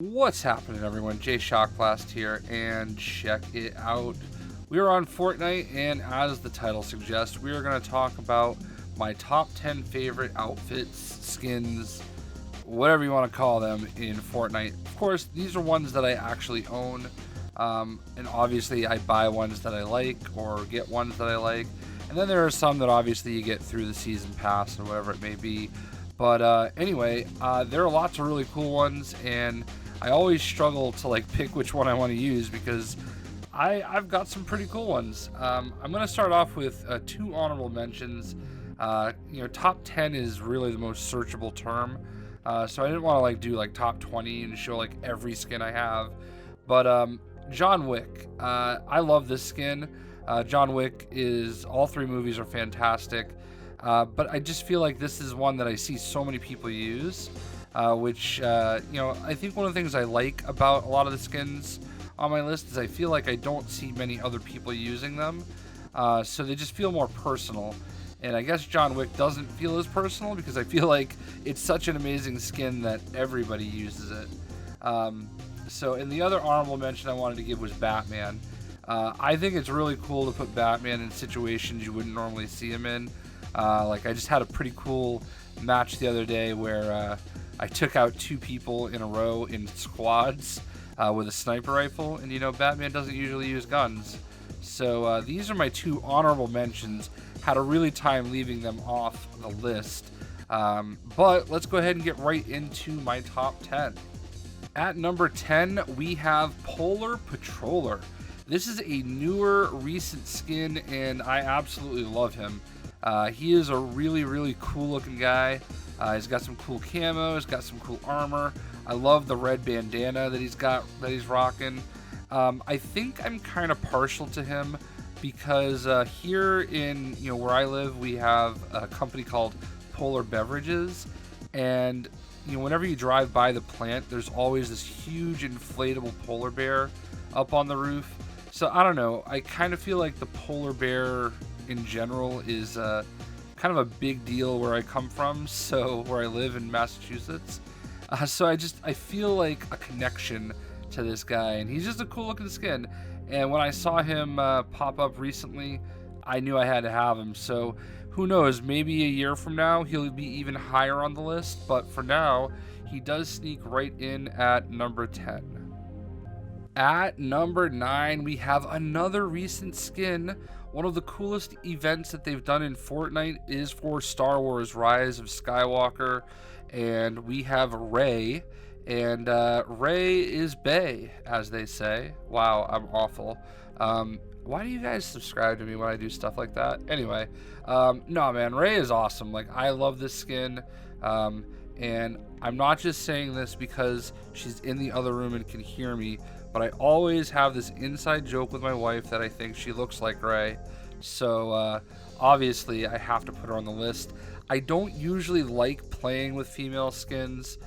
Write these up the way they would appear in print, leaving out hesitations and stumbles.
What's happening, everyone? JayShockblast here, and check it out. We are on Fortnite, and as the title suggests, we are going to talk about my top 10 favorite outfits, skins, whatever you want to call them in Fortnite. Of course, these are ones that I actually own, and obviously I buy ones that I like or get ones that I like. And then there are some that obviously you get through the season pass or whatever it may be. But anyway, there are lots of really cool ones, and I always struggle to pick which one I want to use because I've got some pretty cool ones. I'm going to start off with two honorable mentions. Top 10 is really the most searchable term, so I didn't want to do top 20 and show every skin I have. But John Wick, I love this skin. John Wick all three movies are fantastic. But I just feel like this is one that I see so many people use, which, I think one of the things I like about a lot of the skins on my list is I feel like I don't see many other people using them, so they just feel more personal. And I guess John Wick doesn't feel as personal because I feel like it's such an amazing skin that everybody uses it. And the other honorable mention I wanted to give was Batman. I think it's really cool to put Batman in situations you wouldn't normally see him in. I just had a pretty cool match the other day where I took out two people in a row in squads with a sniper rifle, and Batman doesn't usually use guns. So these are my two honorable mentions. Had a really time leaving them off the list. But let's go ahead and get right into my top 10. At number 10, we have Polar Patroller. This is a newer, recent skin, and I absolutely love him. He is a really, really cool looking guy. He's got some cool camo, he's got some cool armor. I love the red bandana that he's rocking. I think I'm kind of partial to him because here in where I live, we have a company called Polar Beverages, and whenever you drive by the plant, there's always this huge inflatable polar bear up on the roof. So I don't know, I kind of feel like the polar bear in general is kind of a big deal where I come from, so where I live in Massachusetts. So I feel like a connection to this guy, and he's just a cool looking skin. And when I saw him pop up recently, I knew I had to have him. So who knows, maybe a year from now he'll be even higher on the list, but for now he does sneak right in at number 10. At number 9, we have another recent skin. One of the coolest events that they've done in Fortnite is for Star Wars Rise of Skywalker, and we have Rey, and Rey is bae, as they say. Wow, I'm awful. Why do you guys subscribe to me when I do stuff like that? Anyway, no man, Rey is awesome. I love this skin, and I'm not just saying this because she's in the other room and can hear me, but I always have this inside joke with my wife that I think she looks like Rey. So obviously I have to put her on the list. I don't usually like playing with female skins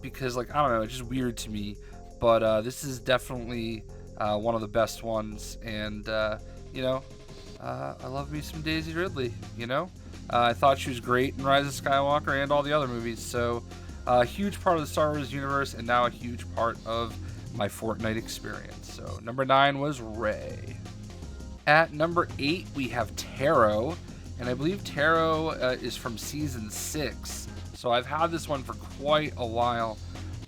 because I don't know, it's just weird to me. But this is definitely one of the best ones, and I love me some Daisy Ridley. I thought she was great in Rise of Skywalker and all the other movies. So a huge part of the Star Wars universe, and now a huge part of my Fortnite experience. So number 9 was Rey. At number 8, we have Taro, and I believe Taro is from season 6. So I've had this one for quite a while.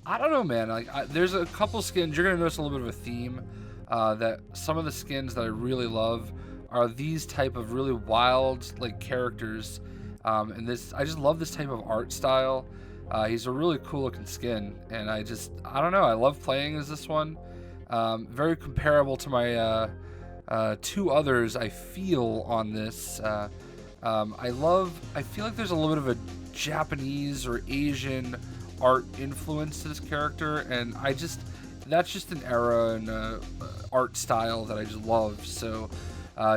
I don't know, man. There's a couple skins. You're gonna notice a little bit of a theme. That some of the skins that I really love are these type of really wild characters. And I just love this type of art style. He's a really cool looking skin, and I don't know, I love playing as this one. Very comparable to my two others I feel on this. I feel like there's a little bit of a Japanese or Asian art influence to this character, and that's just an era and art style that I just love. So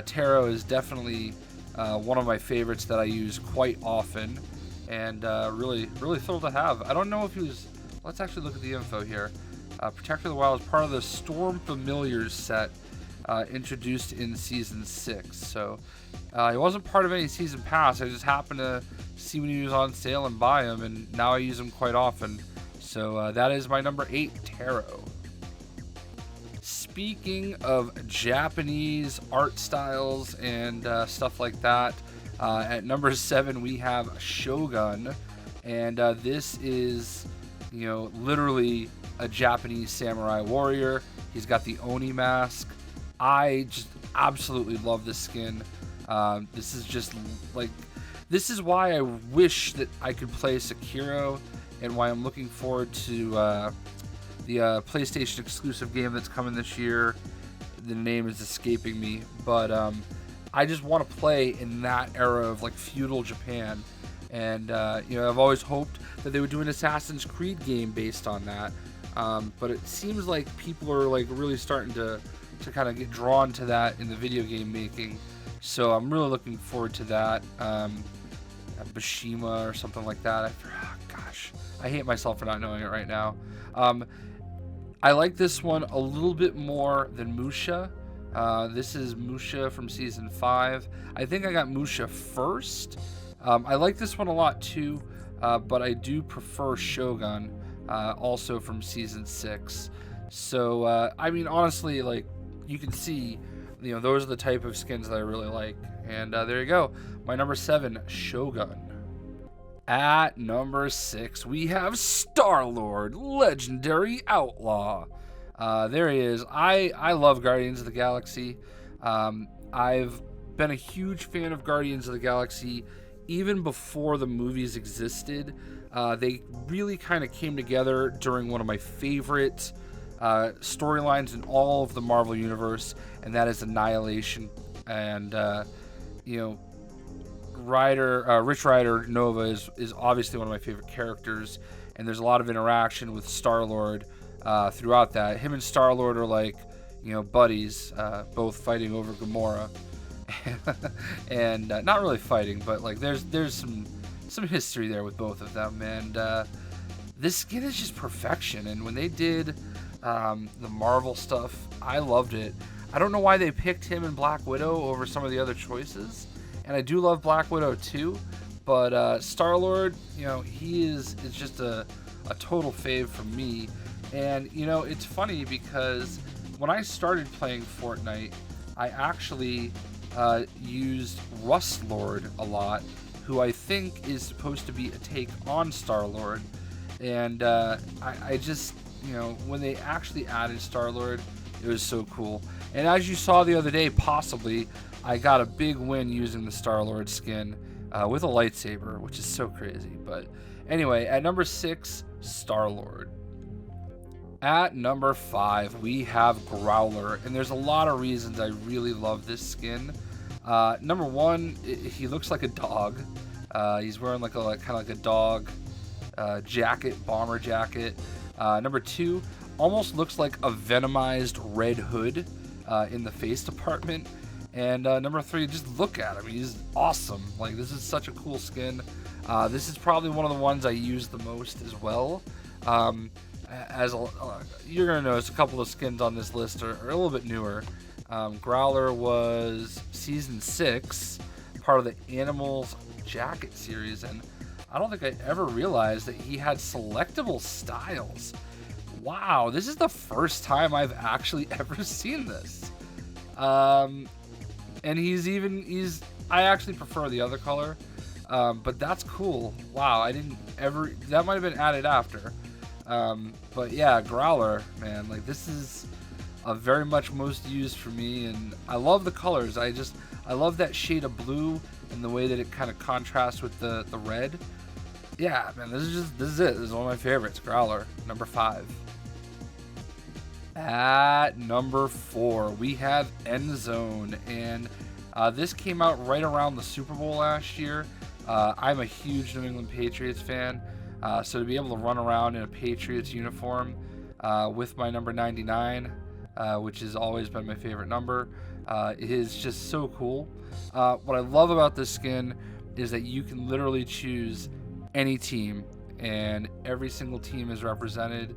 Taro is definitely one of my favorites that I use quite often, and really thrilled to have. I don't know if he was, let's actually look at the info here. Protector of the Wild is part of the Storm Familiars set introduced in season 6. So he wasn't part of any season pass. I just happened to see when he was on sale and buy him, and now I use him quite often. So that is my number 8, Taro. Speaking of Japanese art styles and stuff like that, at number 7 we have Shogun, and this is, literally a Japanese samurai warrior. He's got the Oni mask. I just absolutely love this skin. This is just like, this is why I wish that I could play Sekiro, and why I'm looking forward to the PlayStation exclusive game that's coming this year. The name is escaping me, but I just want to play in that era of like feudal Japan, and I've always hoped that they would do an Assassin's Creed game based on that, but it seems like people are like really starting to kind of get drawn to that in the video game making, so I'm really looking forward to that. Bashima or something like that. Gosh, I hate myself for not knowing it right now. I like this one a little bit more than Musha. This is Musha from Season 5. I think I got Musha first. I like this one a lot too, but I do prefer Shogun, also from Season 6. So, I mean, honestly, like, you can see, those are the type of skins that I really like. And there you go. My number 7, Shogun. At number 6, we have Starlord, Legendary Outlaw. There he is. I love Guardians of the Galaxy. I've been a huge fan of Guardians of the Galaxy even before the movies existed. They really kind of came together during one of my favorite storylines in all of the Marvel Universe, and that is Annihilation. And, Rich Rider Nova is obviously one of my favorite characters, and there's a lot of interaction with Starlord throughout that. Him and Starlord are like, buddies, both fighting over Gamora, and not really fighting, but like there's some history there with both of them, and this skin is just perfection. And when they did the Marvel stuff, I loved it. I don't know why they picked him and Black Widow over some of the other choices. And I do love Black Widow too, but Starlord, he is just a total fave for me. And it's funny because when I started playing Fortnite, I actually used Rustlord a lot, who I think is supposed to be a take on Starlord. And I just, when they actually added Starlord, it was so cool. And as you saw the other day, possibly, I got a big win using the Starlord skin with a lightsaber, which is so crazy. But anyway, at number 6, Starlord. At number 5, we have Growler, and there's a lot of reasons I really love this skin. Number 1, he looks like a dog. He's wearing like a dog jacket, bomber jacket. Number 2, almost looks like a venomized Red Hood in the face department. And number 3, just look at him. He's awesome. Like, this is such a cool skin. This is probably one of the ones I use the most as well. You're going to notice a couple of skins on this list are a little bit newer. Growler was Season 6, part of the Animals Jacket series, and I don't think I ever realized that he had selectable styles. Wow, this is the first time I've actually ever seen this. And I actually prefer the other color, but that's cool. Wow, that might have been added after. But yeah, Growler, man, like, this is a very much most used for me, and I love the colors. I love that shade of blue and the way that it kind of contrasts with the red. Yeah, man, this is it. This is one of my favorites, Growler, number 5. At number 4, we have Endzone, and this came out right around the Super Bowl last year. I'm a huge New England Patriots fan, so to be able to run around in a Patriots uniform with my number 99, which has always been my favorite number, is just so cool. What I love about this skin is that you can literally choose any team, and every single team is represented.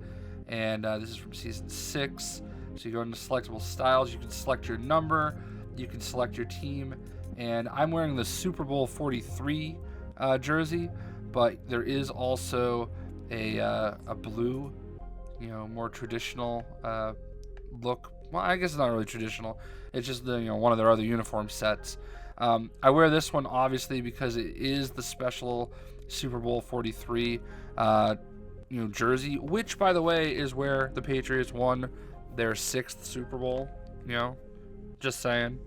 And this is from Season 6. So you go into selectable styles, you can select your number, you can select your team, and I'm wearing the Super Bowl 43 jersey, but there is also a blue, more traditional look. Well, I guess it's not really traditional. It's just one of their other uniform sets. I wear this one obviously because it is the special Super Bowl 43 jersey, which by the way is where the Patriots won their 6th Super Bowl. Just saying.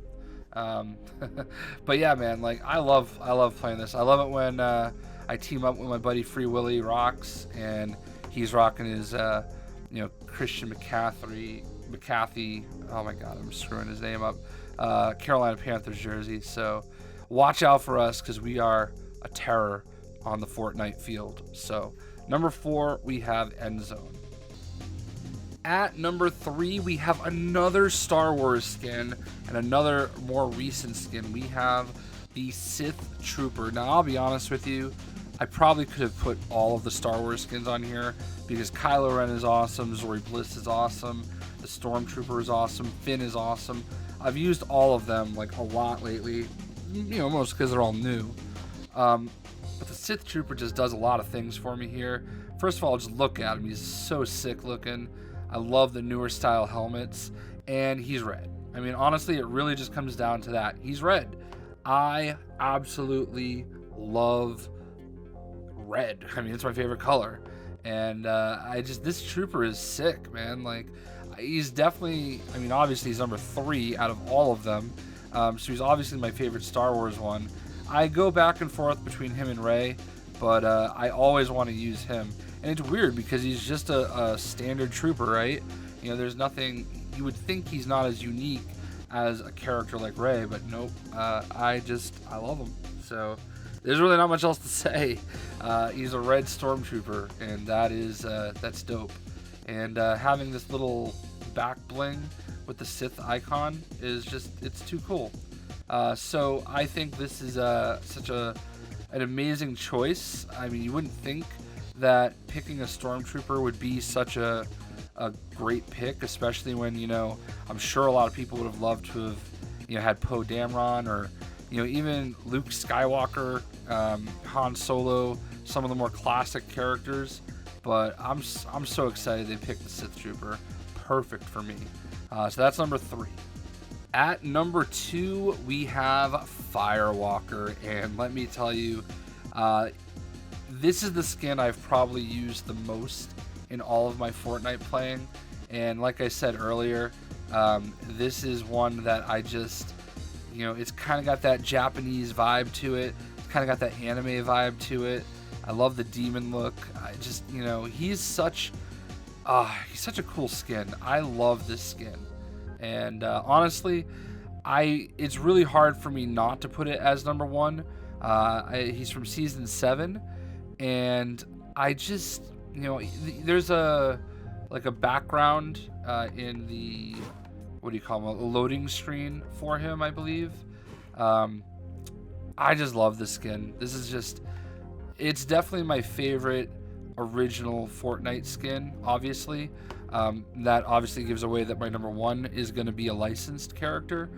But yeah, man, like I love playing this. I love it when I team up with my buddy Free Willy Rocks, and he's rocking his Christian McCaffrey. Oh my God, I'm screwing his name up. Carolina Panthers jersey. So watch out for us because we are a terror on the Fortnite field. So number 4, we have Endzone. At number 3, we have another Star Wars skin and another more recent skin. We have the Sith Trooper. Now, I'll be honest with you, I probably could have put all of the Star Wars skins on here because Kylo Ren is awesome, Zori Bliss is awesome, the Stormtrooper is awesome, Finn is awesome. I've used all of them like a lot lately, most because they're all new. But the Sith Trooper just does a lot of things for me here. First of all, just look at him. He's so sick looking. I love the newer style helmets, and he's red. I mean, honestly, it really just comes down to that. He's red. I absolutely love red. I mean, it's my favorite color. And this Trooper is sick, man. Like, he's definitely, I mean, obviously he's number 3 out of all of them. So he's obviously my favorite Star Wars one. I go back and forth between him and Rey, but I always want to use him. And it's weird because he's just a standard trooper, right? There's nothing, you would think he's not as unique as a character like Rey, but nope. I love him. So there's really not much else to say. He's a red stormtrooper, and that's dope. And having this little back bling with the Sith icon is it's too cool. So I think this is such an amazing choice. I mean, you wouldn't think that picking a stormtrooper would be such a great pick, especially when I'm sure a lot of people would have loved to have had Poe Dameron or even Luke Skywalker, Han Solo, some of the more classic characters. But I'm so excited they picked the Sith Trooper. Perfect for me. So that's number 3. At number 2, we have Firewalker, and let me tell you, this is the skin I've probably used the most in all of my Fortnite playing. And like I said earlier, this is one that I just, it's kind of got that Japanese vibe to it. It's kind of got that anime vibe to it. I love the demon look. I just, he's such a cool skin. I love this skin. And honestly, it's really hard for me not to put it as number 1. He's from season 7, and I just, there's a background in the, what do you call them, a loading screen for him, I believe. I just love this skin. This is it's definitely my favorite original Fortnite skin, obviously. That obviously gives away that my number 1 is going to be a licensed character,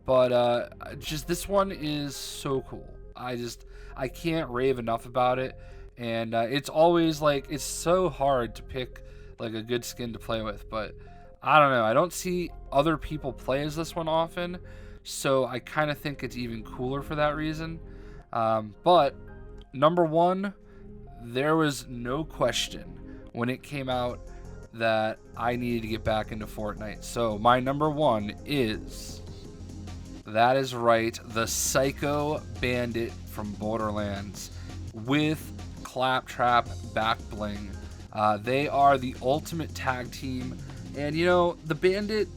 but just this one is so cool. I can't rave enough about it, and it's always it's so hard to pick a good skin to play with, but I don't know, I don't see other people play as this one often, so I kind of think it's even cooler for that reason. But number 1, there was no question when it came out that I needed to get back into Fortnite. So my number 1 is, that is right, the Psycho Bandit from Borderlands with Claptrap back bling. They are the ultimate tag team, and the Bandit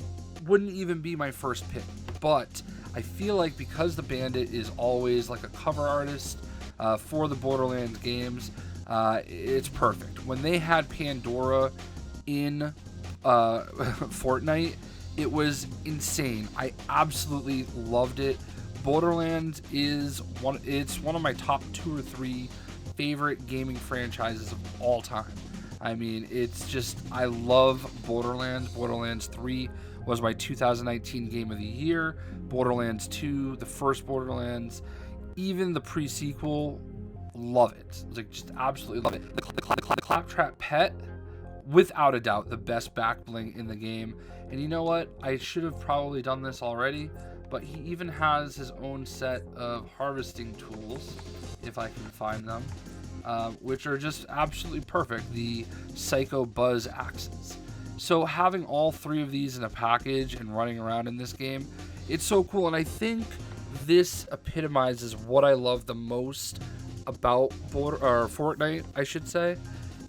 wouldn't even be my first pick, but I feel like because the Bandit is always a cover artist for the Borderlands games, it's perfect. When they had Pandora in Fortnite, it was insane. I absolutely loved it. Borderlands is one of my top 2 or 3 favorite gaming franchises of all time. I mean, I love Borderlands. Borderlands 3 was my 2019 game of the year. Borderlands 2, the first Borderlands, even the pre-sequel, love it. Like, just absolutely love it. The Claptrap pet, without a doubt, the best back bling in the game. And you know what? I should have probably done this already, but he even has his own set of harvesting tools, if I can find them, which are just absolutely perfect. The Psycho Buzz axes. So having all 3 of these in a package and running around in this game, it's so cool. And I think this epitomizes what I love the most about Fortnite, I should say,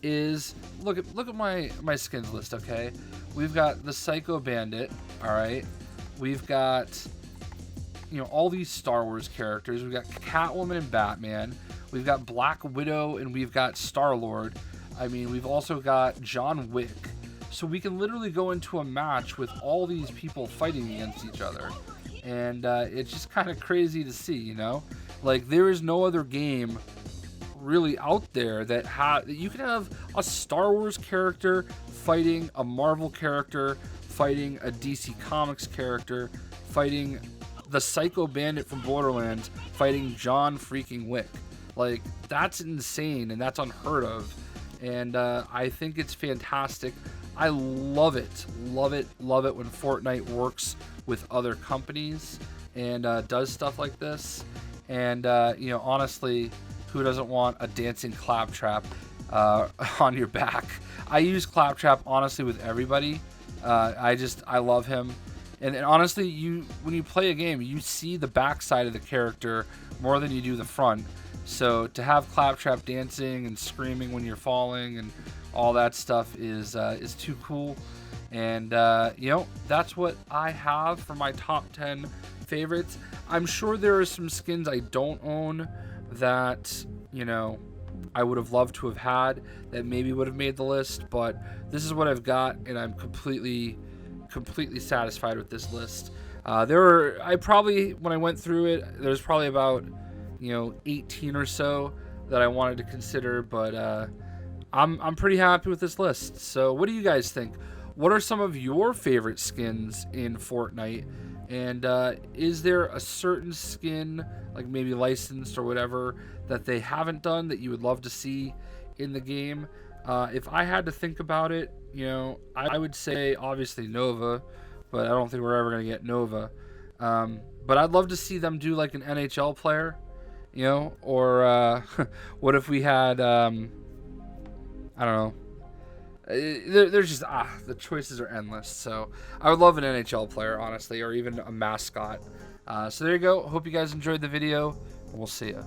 is look at my skins list. Okay, we've got the Psycho Bandit. All right, we've got, you know, all these Star Wars characters. We've got Catwoman and Batman. We've got Black Widow, and we've got Starlord. I mean, we've also got John Wick. So we can literally go into a match with all these people fighting against each other. And it's just kind of crazy to see, you know? Like, there is no other game really out there that you can have a Star Wars character fighting a Marvel character, fighting a DC Comics character, fighting the Psycho Bandit from Borderlands, fighting John freaking Wick. Like, that's insane, and that's unheard of. And I think it's fantastic. I love it when Fortnite works with other companies and does stuff like this. And you know, honestly, who doesn't want a dancing Claptrap on your back? I use Claptrap honestly with everybody. I love him. And honestly, when you play a game, you see the backside of the character more than you do the front. So to have Claptrap dancing and screaming when you're falling and all that stuff is too cool. And you know, that's what I have for my top 10 favorites. I'm sure there are some skins I don't own that, you know, I would have loved to have had that maybe would have made the list, but this is what I've got, and I'm completely satisfied with this list. When I went through it, there's probably about, you know, 18 or so that I wanted to consider, but I'm pretty happy with this list. So what do you guys think? What are some of your favorite skins in Fortnite? And is there a certain skin, like maybe licensed or whatever, that they haven't done that you would love to see in the game? If I had to think about it, you know, I would say obviously Nova, but I don't think we're ever going to get Nova. But I'd love to see them do like an NHL player, you know, or what if we had, I don't know. There's just the choices are endless. So I would love an NHL player, honestly, or even a mascot. So there you go. Hope you guys enjoyed the video, and we'll see ya.